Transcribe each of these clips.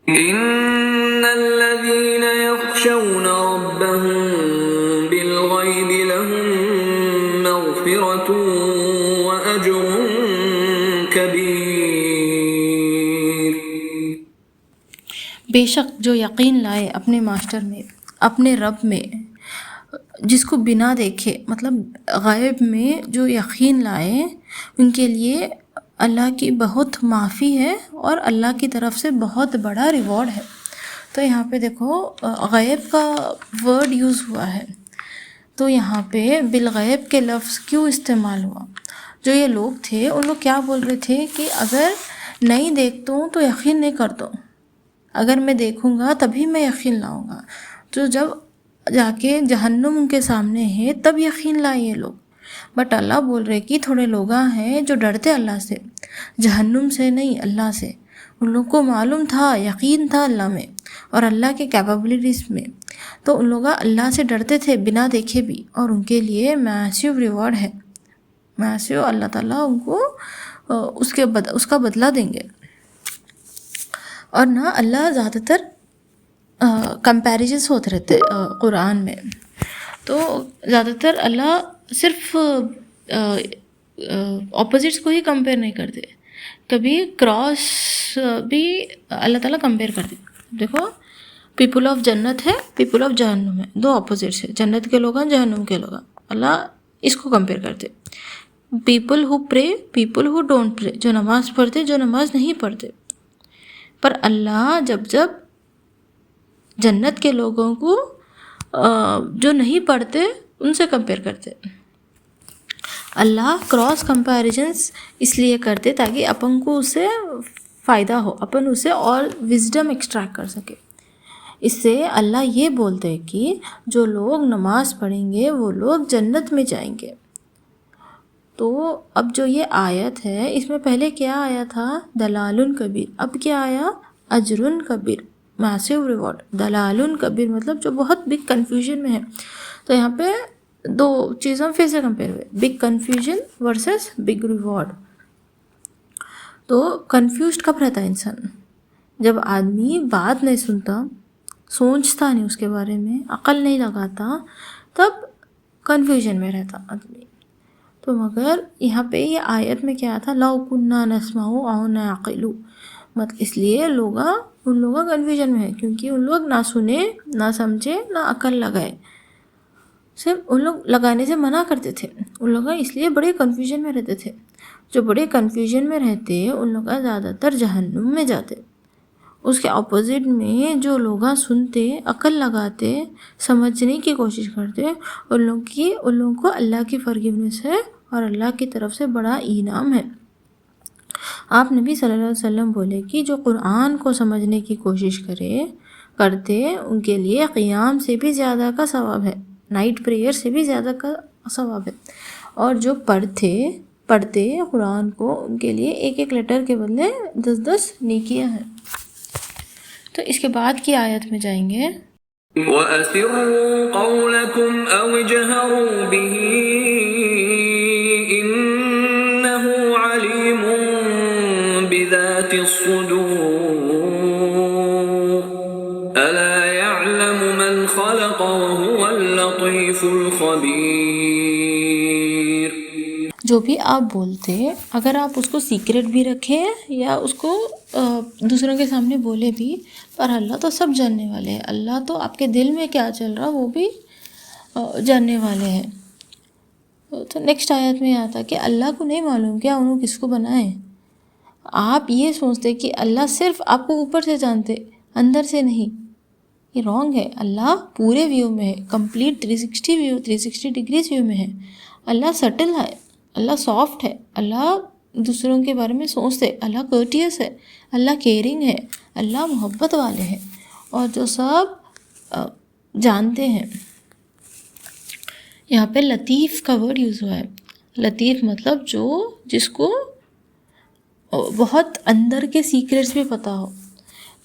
إن الذين يخشون ربهم بالغيب لهم مغفرة وأجر كبير. بے شک جو یقین لائے اپنے ماسٹر میں، اپنے رب میں، جس کو بنا دیکھے مطلب غیب میں جو یقین لائے، ان کے لیے اللہ کی بہت معافی ہے اور اللہ کی طرف سے بہت بڑا ریوارڈ ہے. تو یہاں پہ دیکھو غیب کا ورڈ یوز ہوا ہے، تو یہاں پہ بالغیب کے لفظ کیوں استعمال ہوا؟ جو یہ لوگ تھے ان لوگ کیا بول رہے تھے کہ اگر نہیں دیکھتا ہوں تو یقین نہیں کرتا ہوں، اگر میں دیکھوں گا تبھی میں یقین لاؤں گا. تو جب جا کے جہنم ان کے سامنے ہے تب یقین لائے یہ لوگ. بٹ اللہ بول رہے کہ تھوڑے لوگ ہیں جو ڈرتے اللہ سے، جہنم سے نہیں اللہ سے. ان لوگ کو معلوم تھا، یقین تھا اللہ میں اور اللہ کے کیپیبلٹیز میں، تو ان لوگ اللہ سے ڈرتے تھے بنا دیکھے بھی، اور ان کے لیے میسیو ریوارڈ ہے، میسیو. اللہ تعالیٰ ان کو اس کا بدلہ دیں گے. اور نہ اللہ زیادہ تر کمپیریزنس ہوتے رہتے قرآن میں، تو زیادہ تر اللہ صرف اپوزٹس کو ہی کمپیئر نہیں کرتے، کبھی کراس بھی اللہ تعالیٰ کمپیئر کرتے. دیکھو پیپل آف جنت ہے، پیپل آف جہنم ہے، دو اپوزٹس ہے، جنت کے لوگ ہیں، جہنم کے لوگ ہیں. اللہ اس کو کمپیئر کرتے. پیپل ہو پرے، پیپل ہو ڈونٹ پرے، جو نماز پڑھتے، جو نماز نہیں پڑھتے. پر اللہ جب جنت کے لوگوں کو جو نہیں پڑھتے ان سے کمپیئر کرتے. اللہ کراس کمپیریزنس اس لیے کرتے تاکہ اپن کو اس سے فائدہ ہو، اپن اسے اور وزڈم ایکسٹریکٹ کر سکے. اس سے اللہ یہ بولتے ہیں کہ جو لوگ نماز پڑھیں گے وہ لوگ جنت میں جائیں گے. تو اب جو یہ آیت ہے اس میں پہلے کیا آیا تھا؟ دلال کبیر. اب کیا آیا؟ اجر کبیر، میسیو ریوارڈ. دلال کبیر مطلب جو بہت بگ کنفیوژن میں ہے. تو یہاں پہ دو چیزوں پھر سے کمپیئر ہوئے، big confusion versus big reward. تو کنفیوزڈ کب رہتا ہے انسان؟ جب آدمی بات نہیں سنتا، سوچتا نہیں اس کے بارے میں، عقل نہیں لگاتا، تب کنفیوژن میں رہتا آدمی. تو مگر یہاں پہ یہ آیت میں کیا تھا؟ لو کننا نسمع او نعقل. مطلب اس لیے ان لوگوں کنفیوژن میں ہے کیونکہ ان لوگ نہ سنے، نہ سمجھے، نہ عقل لگائے. صرف ان لوگ لگانے سے منع کرتے تھے. ان لوگ اس لیے بڑے کنفیوژن میں رہتے تھے. جو بڑے کنفیوژن میں رہتے ان لوگ زیادہ تر جہنم میں جاتے. اس کے اپوزٹ میں جو لوگ سنتے، عقل لگاتے، سمجھنے کی کوشش کرتے، ان لوگوں کو اللہ کی فرگیونیس ہے اور اللہ کی طرف سے بڑا انعام ہے. آپ نبی صلی اللہ علیہ وسلم بولے کہ جو قرآن کو سمجھنے کی کوشش کرتے ان کے لیے قیام سے بھی زیادہ کا ثواب ہے، نائٹ پریئر سے بھی زیادہ کا ثواب ہے. اور جو پڑھتے قرآن کو ان کے لیے ایک ایک لیٹر کے بدلے 10 نیکیاں ہیں. تو اس کے بعد کی آیت میں جائیں گے. وَأَسِرُّوا قَوْلَكُمْ أَوْ اجْهَرُوا بِهِ إِنَّهُ عَلِيمٌ بِذَاتِ الصُّدُورِ أَلَا يَعْلَمُ مَنْ خَلَقَ وَهُوَ اللَّطِيفُ الْخَبِيرُ. جو بھی آپ بولتے، اگر آپ اس کو سیکرٹ بھی رکھیں یا اس کو دوسروں کے سامنے بولے بھی، پر اللہ تو سب جاننے والے ہیں. اللہ تو آپ کے دل میں کیا چل رہا وہ بھی جاننے والے ہیں. تو نیکسٹ آیت میں آتا کہ اللہ کو نہیں معلوم کیا انہوں کس کو بنائے. آپ یہ سوچتے کہ اللہ صرف آپ کو اوپر سے جانتے، اندر سے نہیں. یہ رانگ ہے. اللہ پورے ویو میں ہے، کمپلیٹ 360 ڈگریز ویو میں ہے. اللہ سٹل ہے، اللہ سافٹ ہے، اللہ دوسروں کے بارے میں سوچتے، اللہ کرٹیس ہے، اللہ کیئرنگ ہے، اللہ محبت والے ہیں اور جو سب جانتے ہیں. یہاں پہ لطیف کا ورڈ یوز ہوا ہے. لطیف مطلب جس کو بہت اندر کے سیکریٹس بھی پتہ ہو،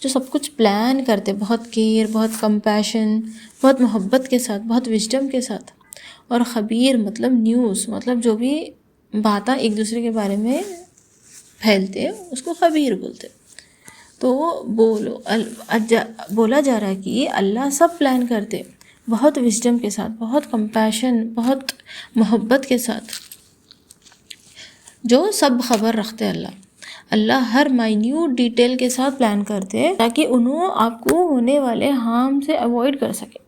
جو سب کچھ پلان کرتے، بہت کیئر، بہت کمپیشن، بہت محبت کے ساتھ، بہت وزڈم کے ساتھ. اور خبیر مطلب نیوز، مطلب جو بھی باتیں ایک دوسرے کے بارے میں پھیلتے اس کو خبیر بولتے. تو بولا جا رہا ہے کہ اللہ سب پلان کرتے بہت وزڈم کے ساتھ، بہت کمپیشن، بہت محبت کے ساتھ، جو سب خبر رکھتے اللہ ہر مائنیوٹ ڈیٹیل کے ساتھ پلان کرتے تاکہ انہوں آپ کو ہونے والے ہارم سے اوائڈ کر سکے۔